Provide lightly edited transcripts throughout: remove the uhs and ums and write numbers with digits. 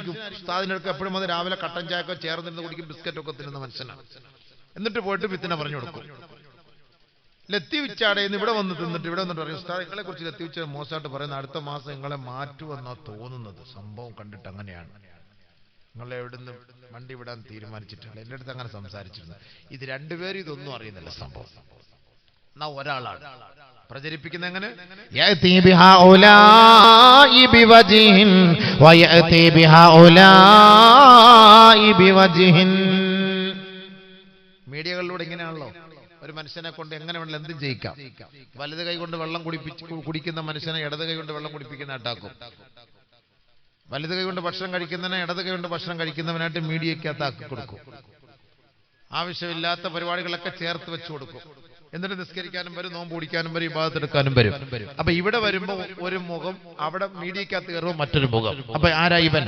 മനുഷ്യനായിരിക്കും. ഉസ്താദിനൊക്കെ എപ്പോഴും അത് രാവിലെ കട്ടൻ ചായക്കോ ചേർന്നിരുന്ന് കുടിക്കും, ബിസ്ക്കറ്റൊക്കെ തിന്നുന്ന മനുഷ്യനാണ്. എന്നിട്ട് പോയിട്ട് ഫിത്തിന പറഞ്ഞു കൊടുക്കും. ലത്തി വിച്ചാടേന്ന് ഇവിടെ വന്ന് തിന്നിട്ട് ഇവിടെ വന്നിട്ട് പറയും, ഉസ്താദ് നിങ്ങളെ കുറിച്ച് ലത്തി വിച്ച മോശമായിട്ട് പറയുന്ന, അടുത്ത മാസം നിങ്ങളെ മാറ്റുമെന്നാ തോന്നുന്നത്. സംഭവം കണ്ടിട്ട് അങ്ങനെയാണ്. നിങ്ങൾ എവിടുന്ന് വണ്ടി വിടാൻ തീരുമാനിച്ചിട്ടില്ല. എൻ്റെ അടുത്ത് അങ്ങനെ സംസാരിച്ചിരുന്നു. ഇത് രണ്ടുപേരും ഇതൊന്നും അറിയുന്നില്ല സംഭവം. എന്നാ ഒരാളാണ് പ്രചരിപ്പിക്കുന്ന എങ്ങനെ, മീഡിയകളിലൂടെ ഇങ്ങനെയാണല്ലോ ഒരു മനുഷ്യനെ കൊണ്ട് എങ്ങനെ വേണമെങ്കിലും എന്തും ചെയ്യിക്കാം. വലത് കൈ കൊണ്ട് വെള്ളം കുടിക്കുന്ന മനുഷ്യനെ ഇടത് കൈ കൊണ്ട് വെള്ളം കുടിപ്പിക്കുന്ന ആട്ടാക്കും. വലത് കൈ കൊണ്ട് ഭക്ഷണം കഴിക്കുന്നതിനെ ഇടത് കൈ കൊണ്ട് ഭക്ഷണം കഴിക്കുന്നവനായിട്ട് മീഡിയക്കകത്താക്കി കൊടുക്കും. ആവശ്യമില്ലാത്ത പരിപാടികളൊക്കെ ചേർത്ത് വെച്ചു കൊടുക്കും. എന്നിട്ട് നിസ്കരിക്കാനും വരും, നോമ്പ് കുടിക്കാനും വരും, ഇബാദത്തെടുക്കാനും വരും. അപ്പൊ ഇവിടെ വരുമ്പോ ഒരു മുഖം, അവിടെ മീഡിയക്കകത്ത് കയറുമ്പോ മറ്റൊരു മുഖം. അപ്പൊ ആരാ ഇവൻ?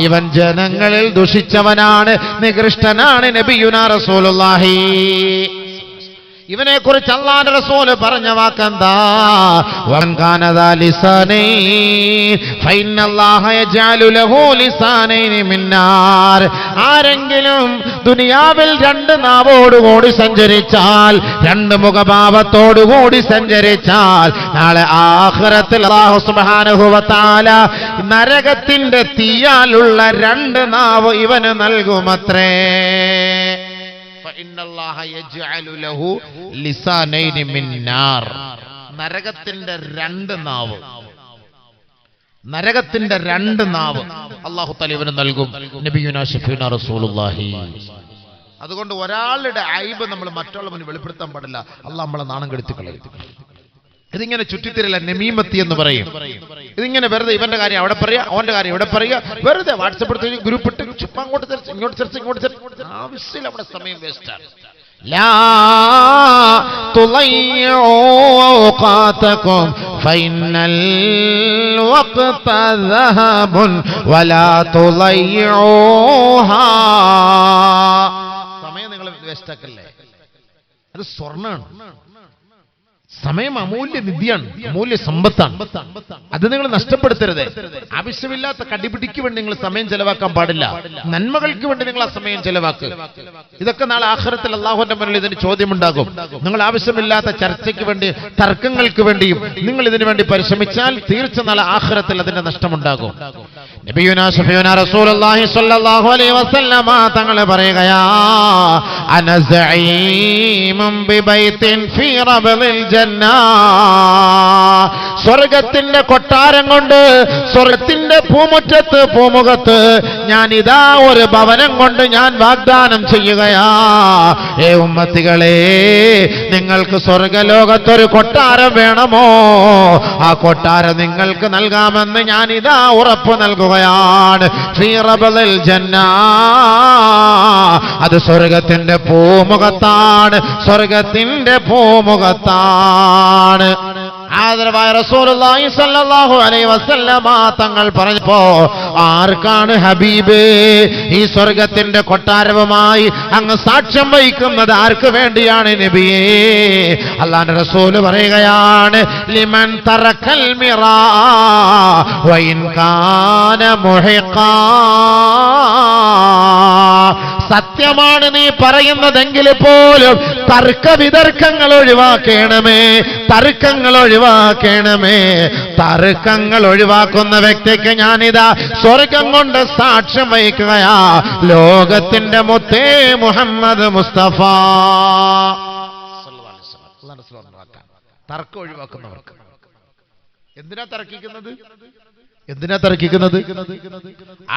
ഇവൻ ജനങ്ങളിൽ ദുഷിച്ചവനാണ്, നികൃഷ്ടനാണ്. നബിയുനാ റസൂലുള്ളാഹി ഇവനെ കുറിച്ച് അല്ലാഹുവിന്റെ റസൂൽ പറഞ്ഞ വാക്കെന്താ? വൻ കാന ദാ ലിസാനൈൻ ഫഇന്നല്ലാഹ യജഅലു ലഹു ലിസാനൈൻ മിന്നാർ. ആരെങ്കിലും ദുനിയാവിൽ രണ്ട് നാവോടുകൂടി സഞ്ചരിച്ചാൽ, രണ്ട് മുഖഭാവത്തോടുകൂടി സഞ്ചരിച്ചാൽ, നാളെ ആഖിറത്തിൽ അല്ലാഹു സുബ്ഹാനഹു വ തആല നരകത്തിന്റെ തീയാലുള്ള രണ്ട് നാവ് ഇവന് നൽകുമത്രേ. നരകത്തിന്റെ രണ്ട് നാവ് അല്ലാഹു തആല ഇവന് നൽകും. നബിയുനാ ശഫീഉനാ റസൂലുള്ളാഹി. അതുകൊണ്ട് ഒരാളുടെ ഐബ് നമ്മൾ മറ്റുള്ള മുന്നിൽ വെളിപ്പെടുത്താൻ പാടില്ല. അല്ലാഹു നമ്മളെ നാണം കെടുത്തി കളയും. ഇതിങ്ങനെ ചുറ്റിത്തിരില്ല, നമീമത്തി എന്ന് പറയും. ഇതിങ്ങനെ വെറുതെ ഇവന്റെ കാര്യം അവിടെ പറയാ, അവന്റെ കാര്യം ഇവിടെ പറയുക, വെറുതെ വാട്സപ്പ് എടുത്ത് ഗ്രൂപ്പ് ഇട്ട് ചുമ്മാ അങ്ങോട്ട് തിരിച്ച് ഇങ്ങോട്ട് തിരിച്ച് ഇങ്ങോട്ട് തിരിച്ച് ആവശ്യമില്ല. നമ്മുടെ സമയം വേസ്റ്റാണ്. ലാ തുളയ്യൂ ഔഖാതകും ഫഇന്നൽ വഖത ദഹബുൻ വലാ തുളയ്യൂഹാ. സമയം നിങ്ങൾ വേസ്റ്റാക്കല്ലേ, അത് സ്വർണ്ണാണ്. സമയം അമൂല്യ നിധിയാണ്, അമൂല്യ സമ്പത്താണ്. അത് നിങ്ങൾ നഷ്ടപ്പെടുത്തരുത്. ആവശ്യമില്ലാത്ത കടിപിടിക്ക് വേണ്ടി നിങ്ങൾ സമയം ചെലവാക്കാൻ പാടില്ല. നന്മകൾക്ക് വേണ്ടി നിങ്ങൾ ആ സമയം ചെലവാക്കുക. ഇതൊക്കെ നാളെ ആഖിറത്തിൽ അല്ലാഹുവിന്റെ മുന്നിൽ ഇതിന് ചോദ്യമുണ്ടാകും. നിങ്ങൾ ആവശ്യമില്ലാത്ത ചർച്ചയ്ക്ക് വേണ്ടി, തർക്കങ്ങൾക്ക് വേണ്ടിയും നിങ്ങൾ ഇതിനു വേണ്ടി പരിശ്രമിച്ചാൽ തീർച്ച നാളെ ആഖിറത്തിൽ അതിന്റെ നഷ്ടമുണ്ടാകും. നബിയുനാ ശഫീഉനാ റസൂലുള്ളാഹി സ്വല്ലല്ലാഹു അലൈഹി വസല്ലമ തങ്ങൾ പറയുകയാ, അന സഈമുൻ ബിബൈത്തിൻ ഫീ റബലിൽ ജന്ന. സ്വർഗത്തിന്റെ കൊട്ടാരം കൊണ്ട്, സ്വർഗത്തിന്റെ പൂമുഖത്ത് ഞാൻ ഇതാ ഒരു ഭവനം കൊണ്ട് ഞാൻ വാഗ്ദാനം ചെയ്യുകയാ. ഏ ഉമ്മത്തികളെ, നിങ്ങൾക്ക് സ്വർഗലോകത്തൊരു കൊട്ടാരം വേണമോ? ആ കൊട്ടാരം നിങ്ങൾക്ക് നൽകാമെന്ന് ഞാൻ ഇതാ ഉറപ്പ് നൽകുകയാണ്. ഫീ റബലിൽ ജന്ന. അത് സ്വർഗത്തിന്റെ പൂമുഖത്താണ്, സ്വർഗത്തിന്റെ പൂമുഖത്താണ്. ആദരവായ റസൂലുള്ളാഹി സ്വല്ലല്ലാഹു അലൈഹി വസല്ലമ തങ്ങൾ പറഞ്ഞപ്പോ, ആർക്കാണ് ഹബീബ് ഈ സ്വർഗത്തിന്റെ കൊട്ടാരവുമായി അങ്ങ് സാക്ഷ്യം വഹിക്കുന്നത്? ആർക്ക് വേണ്ടിയാണ് നബിയേ? അല്ലാഹുവിന്റെ റസൂൽ പറയുകയാണ്, ലിമൻ തറക്കൽ മിറാ വഇൻ കാന മുഹിഖാ. സത്യമാണ് നീ പറയുന്നതെങ്കിൽ പോലും തർക്ക വിതർക്കങ്ങൾ ഒഴിവാക്കണമേ, തർക്കങ്ങൾ ഒഴിവാക്കണമേ. തർക്കങ്ങൾ ഒഴിവാക്കുന്ന വ്യക്തിക്ക് ഞാനിതാ സ്വർഗം കൊണ്ട് സാക്ഷ്യം വഹിക്കുകയാ. ലോകത്തിന്റെ മുത്തേ മുഹമ്മദ് മുസ്തഫ. തർക്കം ഒഴിവാക്കുന്നവർക്ക് എന്തിനാ തർക്കിക്കുന്നത്?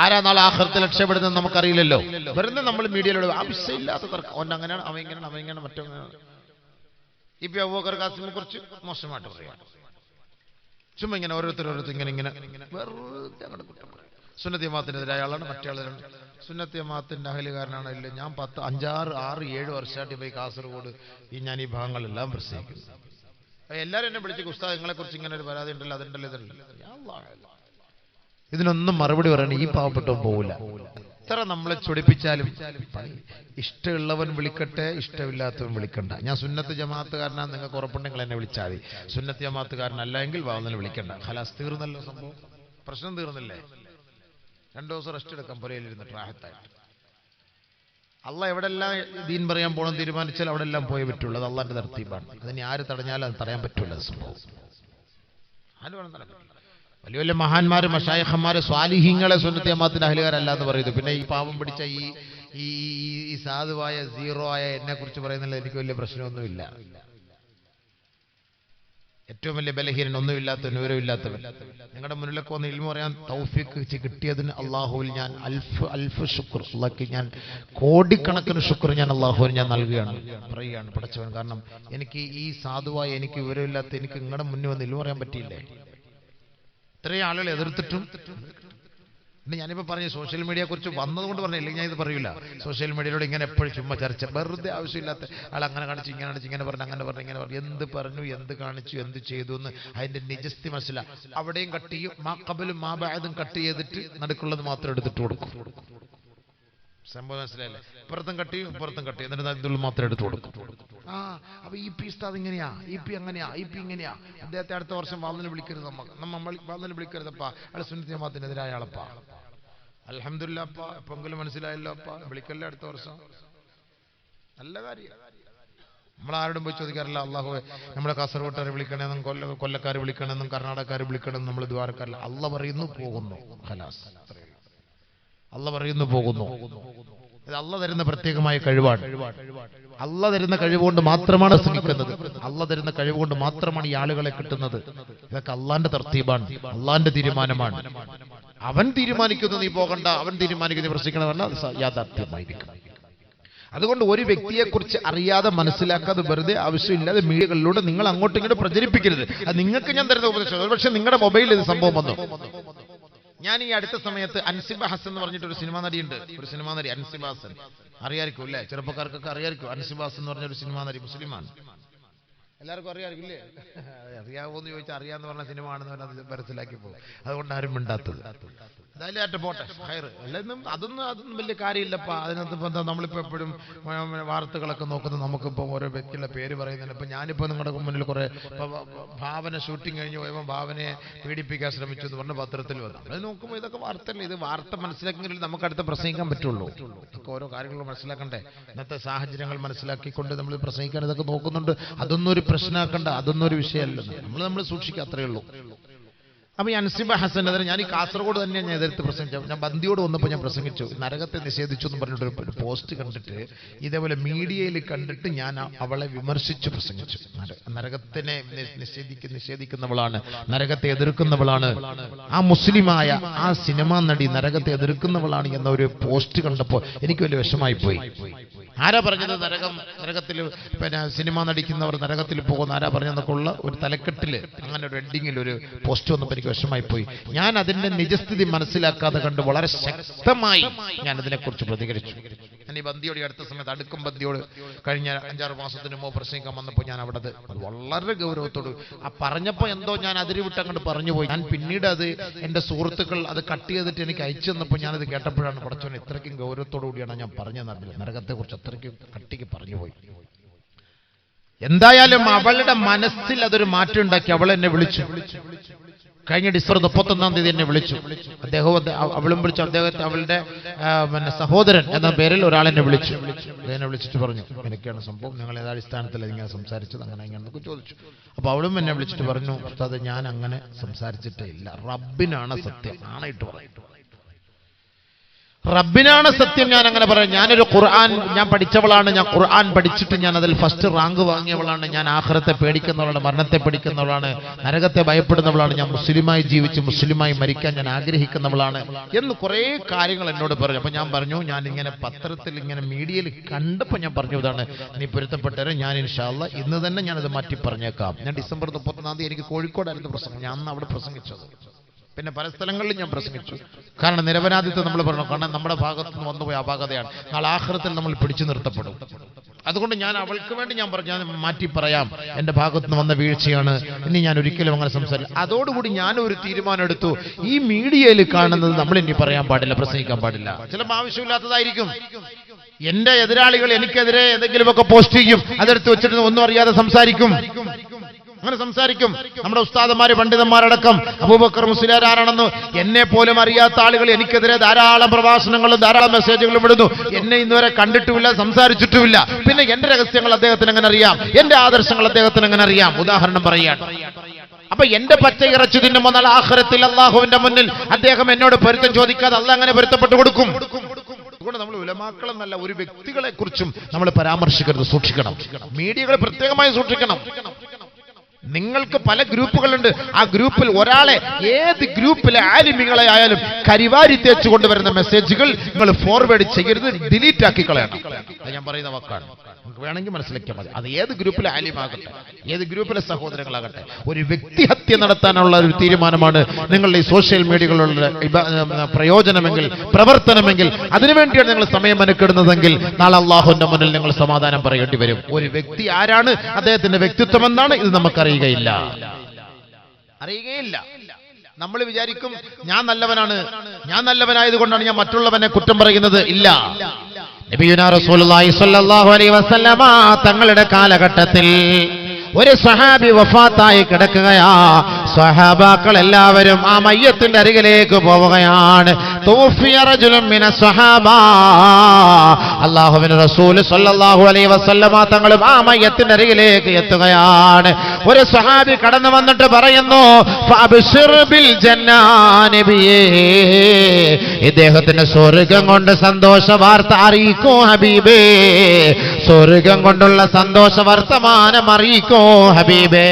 ആരാ നാളെ ആഖിറത്തിൽ രക്ഷപ്പെടുന്നത് നമുക്കറിയില്ലല്ലോ. വെറുതെ നമ്മൾ മീഡിയയിലൂടെ ആവശ്യമില്ലാത്ത തർക്കം. അവൻ അങ്ങനെയാണ്, അവൻ ഇങ്ങനെ മറ്റൊന്ന്. ഇപ്പൊ അബൂബക്കർ ഖാസിമിനെ കുറിച്ച് മോശമായിട്ട് പറയാം. ചുമ്മാ ഇങ്ങനെ ഓരോരുത്തർ ഇങ്ങനെ വെറുതെ അങ്ങോട്ട് കുറ്റം പറയാം. സുന്നത്ത് ജമാഅത്തിനെതിരായ ആളാണ്, മറ്റേ ആളാണ്. സുന്നത്ത് ജമാഅത്തിന്റെ അഹലുകാരനാണ്. ഇല്ല, ഞാൻ 10, 5, 6, 7 വർഷമായിട്ട് പോയി കാസർഗോഡ് ഞാൻ ഈ ഭാഗങ്ങളെല്ലാം പ്രസംഗിക്കുന്നു. എല്ലാവരും എന്നെ വിളിച്ച്, ഉസ്താദ് നിങ്ങളെ കുറിച്ച് ഇങ്ങനെ ഒരു പരാതി ഉണ്ടല്ലോ, അതുണ്ടല്ലോ, ഇതുണ്ടല്ലോ. ഇതിനൊന്നും മറുപടി പറയണ ഈ പാവപ്പെട്ടവൻ പോവില്ല. എത്ര നമ്മളെ ചൊടിപ്പിച്ചാലും ഇഷ്ടമുള്ളവൻ വിളിക്കട്ടെ, ഇഷ്ടമില്ലാത്തവൻ വിളിക്കണ്ട. ഞാൻ സുന്നത്ത് ജമാഅത്തുകാരനാണ്, നിങ്ങൾക്ക് ഉറപ്പുണ്ടെങ്കിൽ എന്നെ വിളിച്ചാൽ മതി. സുന്നത്ത് ജമാഅത്തുകാരനല്ല എങ്കിൽ വാവുന്നതിന് വിളിക്കണ്ട. ഖലാസ്, തീർന്നല്ലോ സംഭവം, പ്രശ്നം തീർന്നില്ലേ? 2 ദിവസം റെസ്റ്റ് എടുക്കാം പുരയിലിരുന്നിട്ട് റാഹത്തായിട്ട്. അള്ള എവിടെല്ലാം ദീൻ പറയാൻ പോകണം തീരുമാനിച്ചാൽ അവിടെ എല്ലാം പോയേ പറ്റുള്ളൂ. അത് അള്ളാന്റെ തർത്തീബാണ്. അതിന് ആര് തടഞ്ഞാലും അത് തടയാൻ പറ്റൂല. സംഭവം വലിയ വലിയ മഹാന്മാര്, മശായിഖന്മാര്, സ്വാലിഹീങ്ങളെ സുന്നത്ത് ജമാഅത്തിന്റെ അഹ്ലുകാരല്ല എന്ന് പറയുന്നു. പിന്നെ ഈ പാവം പിടിച്ച ഈ സാധുവായ സീറോ ആയ എന്നെ കുറിച്ച് പറയുന്നില്ല. എനിക്ക് വലിയ പ്രശ്നമൊന്നുമില്ല. ഏറ്റവും വലിയ ബലഹീനൻ, ഒന്നുമില്ലാത്തവൻ, വിവരമില്ലാത്തവൻ. നിങ്ങളുടെ മുന്നിലൊക്കെ വന്ന് ഇൽമു പറയാൻ തൗഫീഖ് കിട്ടിയതിന് അള്ളാഹുവിൽ ഞാൻ അൽഫ് ശുക്ർ, അള്ളാഹ്ക്ക് ഞാൻ കോടിക്കണക്കിന് ശുക്ർ ഞാൻ അള്ളാഹുവിന് ഞാൻ നൽകുകയാണ്, പറയുകയാണ് പടച്ചവൻ. കാരണം എനിക്ക് ഈ സാധുവായ, എനിക്ക് വിവരമില്ലാത്ത എനിക്ക് നിങ്ങളുടെ മുന്നിൽ വന്ന് ഇൽമു പറയാൻ പറ്റിയില്ലേ? ഇത്രയും ആളുകൾ എതിർത്തിട്ടും. ഞാനിപ്പോ പറഞ്ഞു സോഷ്യൽ മീഡിയയെ കുറിച്ച് വന്നതുകൊണ്ട് പറഞ്ഞില്ല, ഇല്ലെങ്കിൽ ഞാൻ ഇത് പറയൂല. സോഷ്യൽ മീഡിയയിലൂടെ ഇങ്ങനെ എപ്പോഴും ചുമ്മാ ചർച്ച, വെറുതെ ആവശ്യമില്ലാത്ത ആൾ അങ്ങനെ കാണിച്ചു, ഇങ്ങനെ കാണിച്ചു, ഇങ്ങനെ പറഞ്ഞു, അങ്ങനെ പറഞ്ഞു, ഇങ്ങനെ പറഞ്ഞു. എന്ത് പറഞ്ഞു, എന്ത് കാണിച്ചു, എന്ത് ചെയ്തു എന്ന് അതിന്റെ നിജസ്ഥി മനസ്സിലാവും. അവിടെയും കട്ട് ചെയ്യും, മാ ഖബലും മാ ബഅദും കട്ട് ചെയ്തിട്ട് നടുക്കുള്ളത് മാത്രം എടുത്തിട്ട് കൊടുക്കും. സംഭവം മനസ്സിലായില്ലേ? ഇപ്പുറത്തും കട്ട് ചെയ്യും, ഇപ്പുറത്തും കട്ട് ചെയ്യും, എന്നിട്ട് ഇതിൽ മാത്രം എടുത്തു കൊടുക്കും. അപ്പൊ ഈ പി ഉസ്താദ് ഇങ്ങനെയാ, ഈ പി അങ്ങനെയാ, ഈ പി ഇങ്ങനെയാ, അദ്ദേഹത്തെ അടുത്ത വർഷം വാതിന് വിളിക്കരുത്, നമ്മൾ വാതിന് വിളിക്കരുതപ്പാ, അയാൾ സുന്നത്ത് ജമാഅത്തിനെതിരായ ആളപ്പാ. അൽഹംദുലില്ലാ അപ്പാ, എപ്പെങ്കിലും മനസ്സിലായല്ലോ അപ്പാ, വിളിക്കല്ലേ അടുത്ത വർഷം. നല്ല കാര്യം. നമ്മളാരോടും പോയി ചോദിക്കാറില്ല അള്ളാഹുവെ നമ്മളെ കാസർഗോട്ടുകാരെ വിളിക്കണമെന്നും കൊല്ലക്കാരെ വിളിക്കണമെന്നും കർണാടകക്കാരെ വിളിക്കണമെന്നും നമ്മൾ ദ്വാരക്കാരില്ല. അള്ള പറയുന്നു, പോകുന്നു, ഖലാസ്. അള്ള പറയുന്നു, പോകുന്നു. ഇത് അള്ള തരുന്ന പ്രത്യേകമായ കഴിവാണ്. അള്ള തരുന്ന കഴിവുകൊണ്ട് മാത്രമാണ് ശ്രമിക്കുന്നത്. അള്ള തരുന്ന കഴിവുകൊണ്ട് മാത്രമാണ് ഈ ആളുകളെ കിട്ടുന്നത്. ഇതൊക്കെ അള്ളാന്റെ തർത്തീബാണ്, അള്ളാന്റെ തീരുമാനമാണ്. അവൻ തീരുമാനിക്കുന്നു നീ പോകണ്ട, അവൻ തീരുമാനിക്കുന്നു പ്രശ്നിക്കണമെന്ന്, അത് യാഥാർത്ഥ്യമായിരിക്കും. അതുകൊണ്ട് ഒരു വ്യക്തിയെ കുറിച്ച് അറിയാതെ, മനസ്സിലാക്കാതെ, വെറുതെ ആവശ്യമില്ലാതെ മീഡിയകളിലൂടെ നിങ്ങൾ അങ്ങോട്ടും ഇങ്ങോട്ടും പ്രചരിപ്പിക്കരുത്. അത് നിങ്ങൾക്ക് ഞാൻ തരുന്ന ഉപദേശം. ഒരുപക്ഷെ നിങ്ങളുടെ മൊബൈലിൽ ഇത് സംഭവം വന്നു. ഞാൻ ഈ അടുത്ത സമയത്ത് അൻസിബ ഹസൻ എന്ന് പറഞ്ഞിട്ട് ഒരു സിനിമാ നടിയുണ്ട്. ഒരു സിനിമാ നടി അൻസിബ ഹസൻ, അറിയായിരിക്കും അല്ലേ? ചെറുപ്പക്കാർക്കൊക്കെ അറിയായിരിക്കും. അൻസിബ ഹസൻ എന്ന് പറഞ്ഞൊരു സിനിമാ നടി, മുസ്ലിമാണ്. എല്ലാവർക്കും അറിയാമായിരിക്കും ഇല്ലേ? അറിയാവോന്ന് ചോദിച്ചാൽ അറിയാന്ന് പറഞ്ഞ സിനിമ ആണെന്ന് പറഞ്ഞാൽ മനസ്സിലാക്കി പോകും. അതുകൊണ്ട് ആരും മിണ്ടാത്തത്. എന്തായാലും പോട്ടെ, ഹൈർ. അതൊന്നും വലിയ കാര്യമില്ലപ്പാ. അതിനകത്ത് നമ്മളിപ്പോൾ എപ്പോഴും വാർത്തകളൊക്കെ നോക്കുന്നത്, നമുക്കിപ്പോൾ ഓരോ വ്യക്തിയുടെ പേര് പറയുന്നില്ല. ഇപ്പം ഞാനിപ്പോൾ നിങ്ങളുടെ മുന്നിൽ കുറെ ഭാവന ഷൂട്ടിംഗ് കഴിഞ്ഞ് പോയപ്പോൾ ഭാവനയെ പീഡിപ്പിക്കാൻ ശ്രമിച്ചു എന്ന് പറഞ്ഞ പത്രത്തിൽ വന്നു. അത് നോക്കുമ്പോൾ ഇതൊക്കെ വാർത്തയല്ലേ? ഇത് വാർത്ത മനസ്സിലാക്കിയെങ്കിൽ നമുക്ക് അടുത്ത് പ്രസംഗിക്കാൻ പറ്റുള്ളൂ. ഇതൊക്കെ ഓരോ കാര്യങ്ങൾ മനസ്സിലാക്കണ്ടേ? ഇന്നത്തെ സാഹചര്യങ്ങൾ മനസ്സിലാക്കിക്കൊണ്ട് നമ്മൾ പ്രസംഗിക്കാൻ ഇതൊക്കെ നോക്കുന്നുണ്ട്. അതൊന്നും ഒരു പ്രശ്നമാക്കണ്ട, അതൊന്നും ഒരു വിഷയമല്ലെന്ന് നമ്മൾ സൂക്ഷിക്കുക, അത്രയേ ഉള്ളൂ. അപ്പൊ ഈ അൻസിബ ഹസനെതിരെ ഞാൻ ഈ കാസർഗോഡ് തന്നെ ഞാൻ എതിർത്ത് പ്രസംഗിച്ചു. ഞാൻ ബന്ദിയോട് വന്നപ്പോൾ ഞാൻ പ്രസംഗിച്ചു, നരകത്തെ നിഷേധിച്ചു എന്ന് പറഞ്ഞിട്ടൊരു പോസ്റ്റ് കണ്ടിട്ട്, ഇതേപോലെ മീഡിയയിൽ കണ്ടിട്ട് ഞാൻ അവളെ വിമർശിച്ചു പ്രസംഗിച്ചു. നരകത്തിനെ നിഷേധിക്കുന്നവളാണ്, നരകത്തെ എതിർക്കുന്നവളാണ്, ആ മുസ്ലിമായ ആ സിനിമാ നടി നരകത്തെ എതിർക്കുന്നവളാണ് എന്ന ഒരു പോസ്റ്റ് കണ്ടപ്പോൾ എനിക്ക് വലിയ വിഷമായി പോയി. ആരാ പറഞ്ഞത് നരകത്തിൽ പിന്നെ സിനിമ നടിക്കുന്നവർ നരകത്തിൽ പോകുന്ന ആരാ പറഞ്ഞെന്നൊക്കെ ഉള്ള ഒരു തലക്കെട്ടില്, അങ്ങനെ ഒരു എഡിങ്ങിൽ ഒരു പോസ്റ്റ് വന്നപ്പോൾ എനിക്ക് വിഷമായി പോയി. ഞാൻ അതിന്റെ നിജസ്ഥിതി മനസ്സിലാക്കാതെ കണ്ട് വളരെ ശക്തമായി ഞാൻ അതിനെക്കുറിച്ച് പ്രതികരിച്ചു. ഞാൻ ഈ ബന്ദിയോട് അടുത്ത സമയത്ത്, അടുക്കും ബന്ദിയോട് കഴിഞ്ഞ 5-6 മാസത്തിന് മുമ്പ് പ്രസംഗിക്കാൻ വന്നപ്പോൾ ഞാൻ അവിടെ അത് വളരെ ഗൗരവത്തോട് പറഞ്ഞപ്പോൾ എന്തോ ഞാൻ അതിരുവിട്ട് അങ്ങോട്ട് പറഞ്ഞു പോയി. ഞാൻ പിന്നീട് അത് എന്റെ സുഹൃത്തുക്കൾ അത് കട്ട് ചെയ്തിട്ട് എനിക്ക് അയച്ചു തന്നപ്പോൾ ഞാനത് കേട്ടപ്പോഴാണ് പടച്ചോൻ ഇത്രയ്ക്കും ഗൗരവത്തോടു കൂടിയാണ് ഞാൻ പറഞ്ഞത്. നരകത്തെ കുറിച്ച് അത്രയ്ക്ക് കട്ടിക്ക് പറഞ്ഞു പോയി. എന്തായാലും അവളുടെ മനസ്സിൽ അതൊരു മാറ്റം ഉണ്ടാക്കി. അവൾ എന്നെ വിളിച്ചു, കഴിഞ്ഞ ഡിസംബർ 31-ാം തീയതി എന്നെ വിളിച്ചു. അവളും വിളിച്ചു. അദ്ദേഹത്തെ അവളുടെ സഹോദരൻ എന്ന പേരിൽ ഒരാളെന്നെ വിളിച്ചു. എന്നെ വിളിച്ചിട്ട് പറഞ്ഞു, എനിക്കാണ് സംഭവം, നിങ്ങൾ ഏതടിസ്ഥാനത്തിൽ ഇങ്ങനെ സംസാരിച്ചത്, അങ്ങനെ ഇങ്ങനെ ചോദിച്ചു. അപ്പൊ അവളും എന്നെ വിളിച്ചിട്ട് പറഞ്ഞു, ഉസ്താദ് ഞാൻ അങ്ങനെ സംസാരിച്ചിട്ടേ ഇല്ല, റബ്ബിനാണ് സത്യം, ആണായിട്ട് പറയും, റബ്ബിനാണ് സത്യം, ഞാൻ അങ്ങനെ പറയാം. ഞാനൊരു ഖുർആൻ ഞാൻ പഠിച്ചവളാണ്, ഞാൻ ഖുർആൻ പഠിച്ചിട്ട് ഞാൻ അതിൽ ഫസ്റ്റ് റാങ്ക് വാങ്ങിയവളാണ്, ഞാൻ ആഖിറത്തെ പേടിക്കുന്നവളാണ്, മരണത്തെ പേടിക്കുന്നവളാണ്, നരകത്തെ ഭയപ്പെടുന്നവളാണ്, ഞാൻ മുസ്ലിമായി ജീവിച്ച് മുസ്ലിമായി മരിക്കാൻ ഞാൻ ആഗ്രഹിക്കുന്നവളാണ് എന്ന് കുറേ കാര്യങ്ങൾ എന്നോട് പറഞ്ഞു. അപ്പൊ ഞാൻ പറഞ്ഞു, ഞാൻ ഇങ്ങനെ പത്രത്തിൽ ഇങ്ങനെ മീഡിയയിൽ കണ്ടപ്പോൾ ഞാൻ പറഞ്ഞു, ഇതാണ് നീ പൊരുത്തപ്പെട്ടവരെ, ഞാൻ ഇൻഷാ അല്ലാഹ് ഇന്ന് തന്നെ ഞാനത് മാറ്റി പറഞ്ഞേക്കാം. ഞാൻ ഡിസംബർ 31-ാം തീയതി എനിക്ക് കോഴിക്കോടായിരുന്നു പ്രസംഗം, ഞാൻ അന്ന് അവിടെ പ്രസംഗിച്ചത്. പിന്നെ പല സ്ഥലങ്ങളിലും ഞാൻ പ്രസംഗിച്ചു. കാരണം നിരപരാധിത്വം നമ്മൾ പറഞ്ഞു, കാരണം നമ്മുടെ ഭാഗത്ത് നിന്ന് വന്നുപോയ അപാകതയാണ്. നാളെ ആഖിറത്തിൽ നമ്മൾ പിടിച്ചു നിർത്തപ്പെടും. അതുകൊണ്ട് ഞാൻ അവൾക്ക് വേണ്ടി ഞാൻ മാറ്റി പറയാം, എന്റെ ഭാഗത്ത് നിന്ന് വന്ന വീഴ്ചയാണ്, ഇനി ഞാൻ ഒരിക്കലും അങ്ങനെ സംസാരിക്കും. അതോടുകൂടി ഞാൻ ഒരു തീരുമാനം എടുത്തു, ഈ മീഡിയയിൽ കാണുന്നത് നമ്മൾ ഇനി പറയാൻ പാടില്ല, പ്രസംഗിക്കാൻ പാടില്ല. ചിലപ്പോൾ ആവശ്യമില്ലാത്തതായിരിക്കും. എന്റെ എതിരാളികൾ എനിക്കെതിരെ എന്തെങ്കിലുമൊക്കെ പോസ്റ്റ് ചെയ്യും, അതെടുത്ത് വെച്ചിട്ട് ഒന്നും അറിയാതെ സംസാരിക്കും. അങ്ങനെ സംസാരിക്കും. നമ്മുടെ ഉസ്താദന്മാര് പണ്ഡിതന്മാരടക്കം അബൂബക്കർ മുസ്ലിയാർ ആരാണെന്ന് എന്നെ പോലും അറിയാത്ത ആളുകൾ എനിക്കെതിരെ ധാരാളം പ്രഭാഷണങ്ങളും ധാരാളം മെസ്സേജുകളും ഇടുന്നു. എന്നെ ഇന്നുവരെ കണ്ടിട്ടുമില്ല, സംസാരിച്ചിട്ടുമില്ല. പിന്നെ എന്റെ രഹസ്യങ്ങൾ അദ്ദേഹത്തിന് എങ്ങനെ അറിയാം? എന്റെ ആദർശങ്ങൾ അദ്ദേഹത്തിന് എങ്ങനെ അറിയാം? ഉദാഹരണം പറയാൻ. അപ്പൊ എന്റെ പച്ച ഇറച്ചു തിന്നുമ്പോൾ നാളെ ആഖിറത്തിൽ അള്ളാഹുവിന്റെ മുന്നിൽ അദ്ദേഹം എന്നോട് പൊരുത്തം ചോദിക്കാതെ അള്ളാഹ് അങ്ങനെ പൊരുത്തപ്പെട്ടു കൊടുക്കും. അതുകൊണ്ട് നമ്മൾ ഉലമാക്കളെന്നല്ല, ഒരു വ്യക്തികളെ കുറിച്ചും നമ്മൾ പരാമർശിക്കരുത്, സൂക്ഷിക്കണം. മീഡിയകൾ പ്രത്യേകമായി സൂക്ഷിക്കണം. നിങ്ങൾക്ക് പല ഗ്രൂപ്പുകളുണ്ട്. ആ ഗ്രൂപ്പിൽ ഒരാളെ, ഏത് ഗ്രൂപ്പിലെ ആലിമികളെ ആയാലും കരിവാരി തേച്ചു കൊണ്ടുവരുന്ന മെസ്സേജുകൾ നിങ്ങൾ ഫോർവേഡ് ചെയ്യരുത്, ഡിലീറ്റ് ആക്കി കളയണം. അത് ഞാൻ പറയുന്ന വാക്കാണ്. നമുക്ക് വേണമെങ്കിൽ മനസ്സിലാക്കിയാൽ മതി. അത് ഏത് ഗ്രൂപ്പിലെ ആലിമാകട്ടെ, ഏത് ഗ്രൂപ്പിലെ സഹോദരങ്ങളാകട്ടെ, ഒരു വ്യക്തിഹത്യ നടത്താനുള്ള ഒരു തീരുമാനമാണ് നിങ്ങളുടെ ഈ സോഷ്യൽ മീഡിയകളുടെ പ്രയോജനമെങ്കിൽ, പ്രവർത്തനമെങ്കിൽ, അതിനുവേണ്ടിയാണ് നിങ്ങൾ സമയം മെനക്കെടുന്നതെങ്കിൽ നാളെ അള്ളാഹുവിന്റെ മുന്നിൽ നിങ്ങൾ സമാധാനം പറയേണ്ടി വരും. ഒരു വ്യക്തി ആരാണ്, അദ്ദേഹത്തിന്റെ വ്യക്തിത്വം എന്താണ്, ഇത് നമുക്കറിയുകയില്ല. നമ്മൾ വിചാരിക്കും ഞാൻ നല്ലവനാണ്, ഞാൻ നല്ലവനായതുകൊണ്ടാണ് ഞാൻ മറ്റുള്ളവനെ കുറ്റം പറയുന്നത്. ഇല്ല. നബിയുനാ റസൂലുള്ളാഹി സ്വല്ലല്ലാഹു അലൈഹി വസല്ലമ തങ്ങളുടെ കാലഘട്ടത്തിൽ ഒരു സ്വഹാബി വഫാത്തായി കിടക്കുകയാ. സ്വഹാബാക്കൾ എല്ലാവരും ആ മയ്യത്തിന്റെ അരികിലേക്ക് പോവുകയാണ്. തൗഫിയ റജുലുൻ മിനസ് സ്വഹാബാ, അല്ലാഹുവിന്റെ റസൂൽ സ്വല്ലല്ലാഹു അലൈഹി വസല്ലമ തങ്ങളും ആ മയ്യത്തിന്റെ അരികിലേക്ക് എത്തുകയാണ്. ഒരു സ്വഹാബി കടന്നു വന്നിട്ട് പറയുന്നു, ഫഅബ്ശിർ ബിൽ ജന്നാ നബിയേ, ഇദ്ദേഹത്തിന് സ്വർഗ്ഗം കൊണ്ട് സന്തോഷ വാർത്ത അറിയിക്കൂ ഹബീബേ, സ്വർഗ്ഗം കൊണ്ടുള്ള സന്തോഷ വർത്തമാനം അറിയിക്കൂ ഹബീബേ.